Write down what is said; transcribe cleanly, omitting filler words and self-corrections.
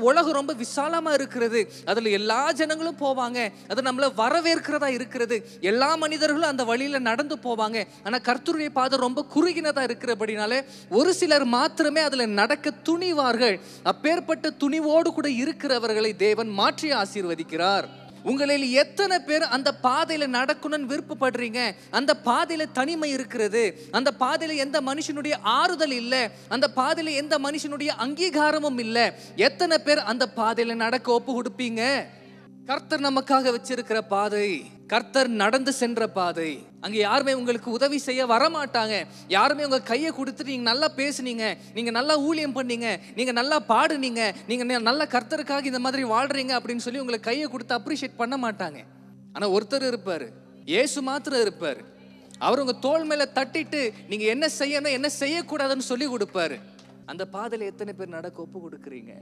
உலகம் ரொம்ப விசாலமா இருக்கிறது, அதுல எல்லா ஜனங்களும் போவாங்க, அது நம்மள வரவேற்கிறதா இருக்கிறது, எல்லா மனிதர்களும் அந்த வழியில நடந்து போவாங்க. ஆனா கர்த்தருடைய பாதை ரொம்ப குறுகினதா இருக்கிறபடினாலே ஒரு சிலர் மாத்திரமே அதுல நடக்க துணிவார்கள். அப்பேற்பட்ட துணிவோடு கூட இருக்கிறவர்களை தேவன் மாற்றி ஆசீர்வதிக்கிறார். உங்களில் எத்தனை பேர் அந்த பாதையில நடக்கணும்னு விருப்பப்படுறீங்க? அந்த பாதையில தனிமை இருக்கிறது, அந்த பாதையில எந்த மனுஷனுடைய ஆறுதல் இல்லை, அந்த பாதையில எந்த மனுஷனுடைய அங்கீகாரமும் இல்லை. எத்தனை பேர் அந்த பாதையில நடக்க ஒப்பு கொடுப்பீங்க? கர்த்தர் நமக்காக வச்சிருக்கிற பாதை, கர்த்தர் நடந்து சென்ற பாதை. அங்க யாருமே உங்களுக்கு உதவி செய்ய வரமாட்டாங்க. யாருமே உங்க கையை கொடுத்துட்டு நீங்க நல்லா பேசுனீங்க, நீங்க நல்லா ஊழியம் பண்ணீங்க, நீங்க நல்லா பாடுனீங்க, நீங்க நல்லா கர்த்தருக்காக இந்த மாதிரி வாழ்றீங்க அப்படின்னு சொல்லி உங்களை கையை கொடுத்து அப்ரிஷியேட் பண்ண மாட்டாங்க. ஆனா ஒருத்தர் இருப்பாரு, இயேசு மாத்திரம் இருப்பாரு. அவர் உங்க தோள் மேல தட்டிட்டு நீங்க என்ன செய்யணும் என்ன செய்யக்கூடாதுன்னு சொல்லி கொடுப்பாரு. அந்த பாதையில எத்தனை பேர் நடக்க ஒப்பு கொடுக்குறீங்க?